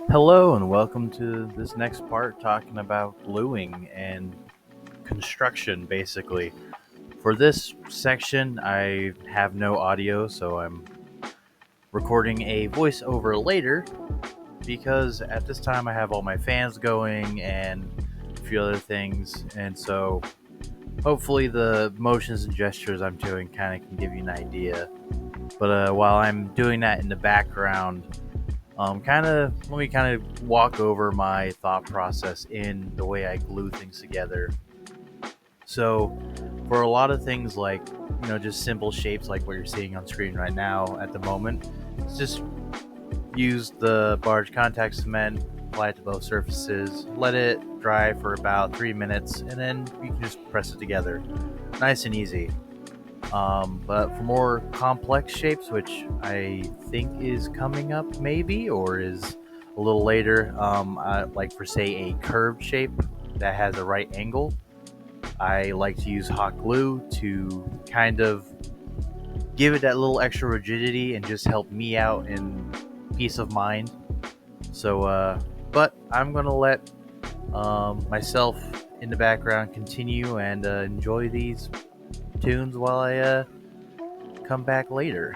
Hello and welcome to this next part talking about gluing and construction basically. For this section I have no audio, so I'm recording a voiceover later because at this time I have all my fans going and a few other things, and so hopefully the motions and gestures I'm doing kind of can give you an idea. But while I'm doing that in the background, let me kind of walk over my thought process in the way I glue things together. So, for a lot of things like, just simple shapes like what you're seeing on screen right now at the moment, it's just use the barge contact cement, apply it to both surfaces, let it dry for about 3 minutes, and then you can just press it together. Nice and easy. But for more complex shapes, which I think is coming up maybe, or is a little later, like for say a curved shape that has a right angle, I like to use hot glue to kind of give it that little extra rigidity and just help me out in peace of mind. But I'm going to let myself in the background continue and enjoy these tunes while I come back later.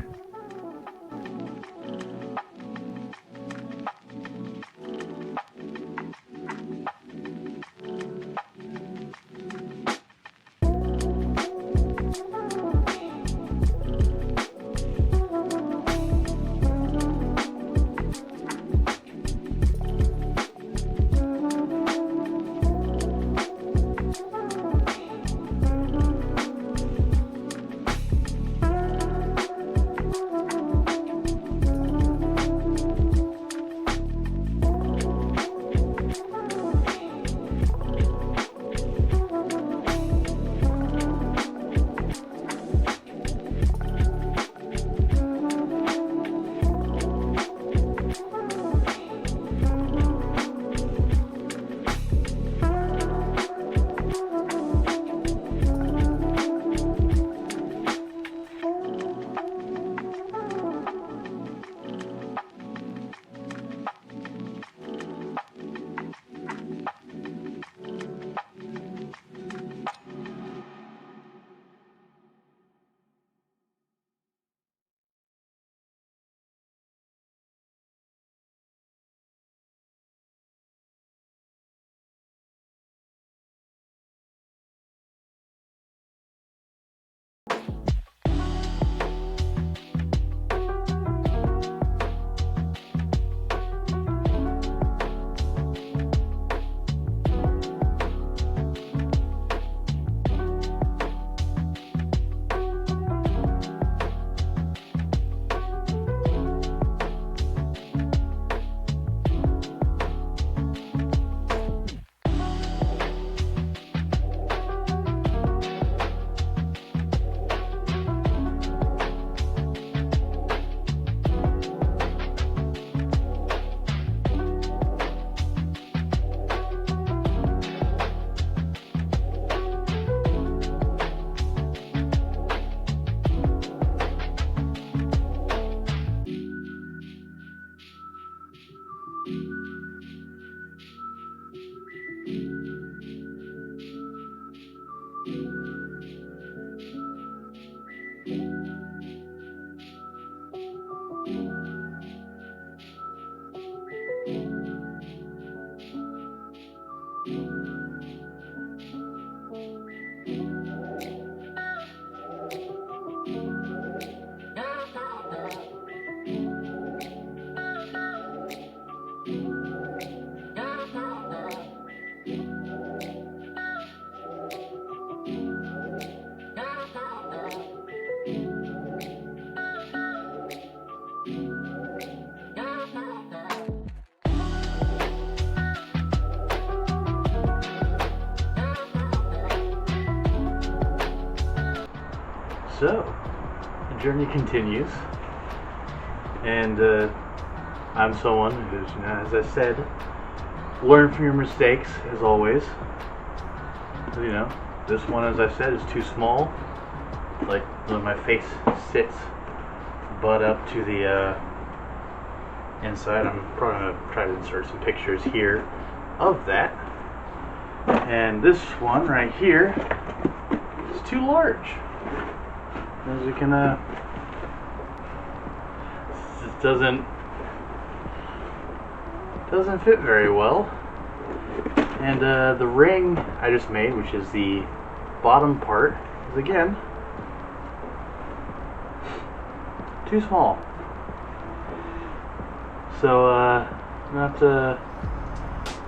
So, the journey continues, and I'm someone who's, as I said, learn from your mistakes, as always. This one, as I said, is too small. like when my face sits butt up to the inside. I'm probably going to try to insert some pictures here of that. And this one right here is too large. As you can, it doesn't fit very well. And the ring I just made, which is the bottom part, is again too small. So I'm gonna have to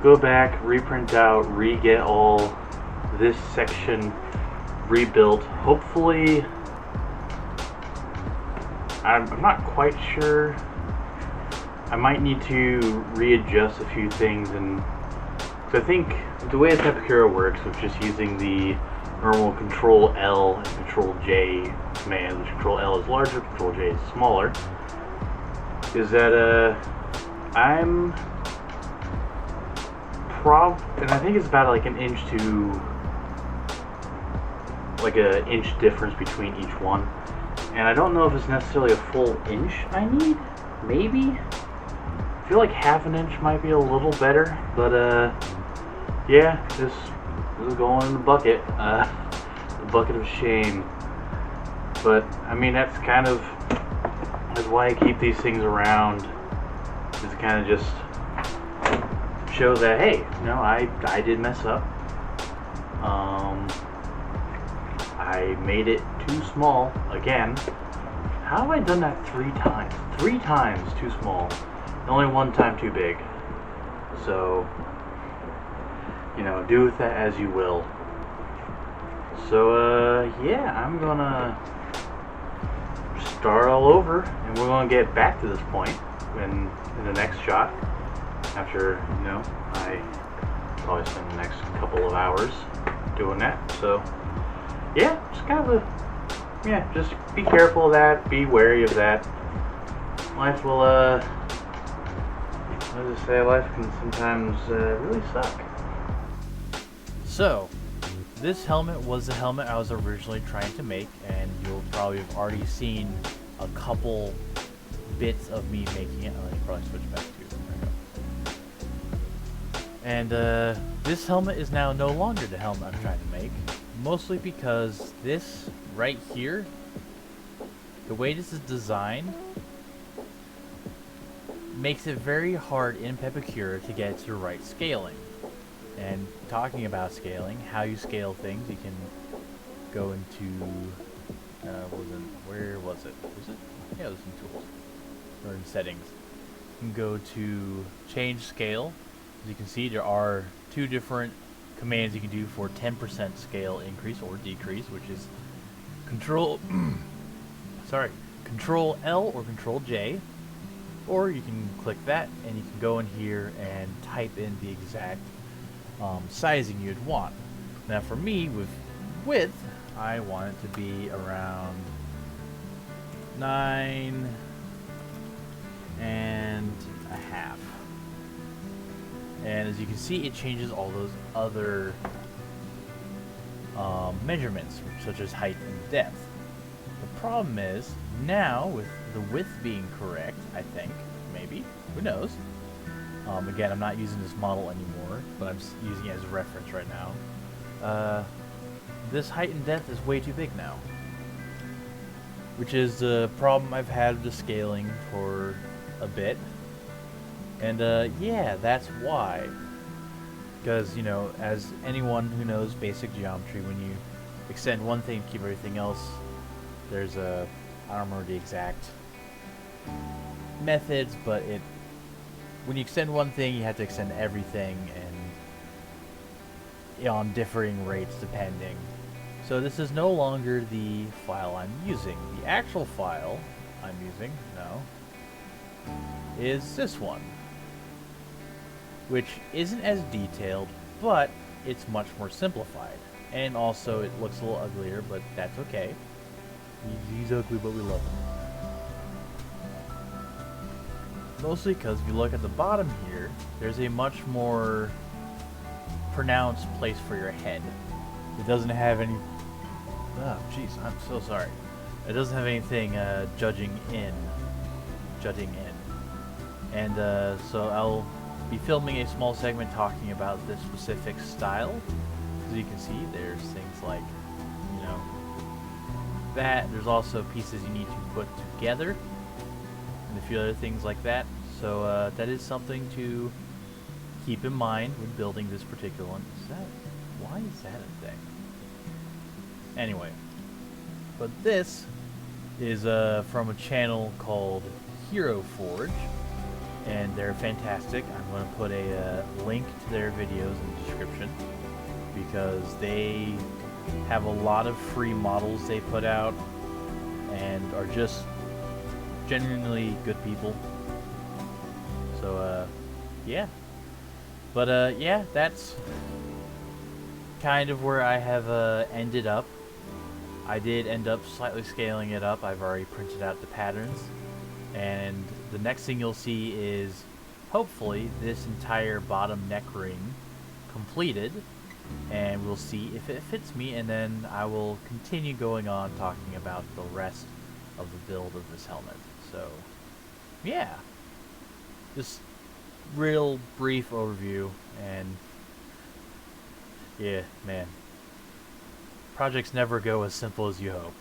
go back, reprint out, re-get all this section rebuilt. Hopefully, I'm not quite sure. I might need to readjust a few things, and so I think the way the Epicura works with just using the normal Control L and Control J commands, which Control L is larger, Control J is smaller, is that and I think it's about like an inch to like an inch difference between each one, and I don't know if it's necessarily a full inch I need. Maybe I feel like half an inch might be a little better, but yeah, this is going in the bucket, the bucket of shame. But I mean, that's why I keep these things around, is kind of just show that, hey, I did mess up. I made it too small again. How have I done that 3 times? 3 times too small, and only 1 time too big. So, do with that as you will. So, yeah, I'm gonna start all over, and we're gonna get back to this point in the next shot. After, I probably spend the next couple of hours doing that. So, yeah, just just be careful of that, be wary of that. Life will, as I say, life can sometimes really suck. So, this helmet was the helmet I was originally trying to make, and you'll probably have already seen a couple bits of me making it. I'll probably switch back to And this helmet is now no longer the helmet I'm trying to make, mostly because this right here, the way this is designed, makes it very hard in Epicura to get to the right scaling. And talking about scaling, how you scale things, you can go into, where was it? Yeah, it was in tools, or in settings. You can go to change scale. As you can see, there are 2 different commands you can do for 10% scale increase or decrease, which is Control L or Control J, or you can click that and you can go in here and type in the exact sizing you'd want. Now for me, with width, I want it to be around 9.5. And as you can see, it changes all those other measurements, such as height and depth. The problem is, now with the width being correct, I think, maybe, who knows. Again, I'm not using this model anymore, but I'm using it as a reference right now. This height and depth is way too big now, which is the problem I've had with the scaling for a bit. And yeah, that's why. Because, as anyone who knows basic geometry, when you extend one thing to keep everything else, there's I don't remember the exact methods, but when you extend one thing, you have to extend everything, and on differing rates depending. So this is no longer the file I'm using. The actual file I'm using now is this one, which isn't as detailed, but it's much more simplified. And also, it looks a little uglier, but that's okay. He's ugly, but we love him. Mostly because if you look at the bottom here, there's a much more pronounced place for your head. It doesn't have any Oh, jeez, I'm so sorry. It doesn't have anything jutting in, and so I'll be filming a small segment talking about this specific style. As you can see, there's things like, you know, that. There's also pieces you need to put together, and a few other things like that. So that is something to keep in mind when building this particular one. Why is that a thing? Anyway, but this is from a channel called Hero Forge, and they're fantastic. I'm going to put a link to their videos in the description because they have a lot of free models they put out and are just genuinely good people. So yeah, but yeah, that's kind of where I have ended up. I did end up slightly scaling it up. I've already printed out the patterns, and the next thing you'll see is hopefully this entire bottom neck ring completed, and we'll see if it fits me, and then I will continue going on talking about the rest of the build of this helmet. So yeah, just real brief overview, and yeah, man, projects never go as simple as you hope.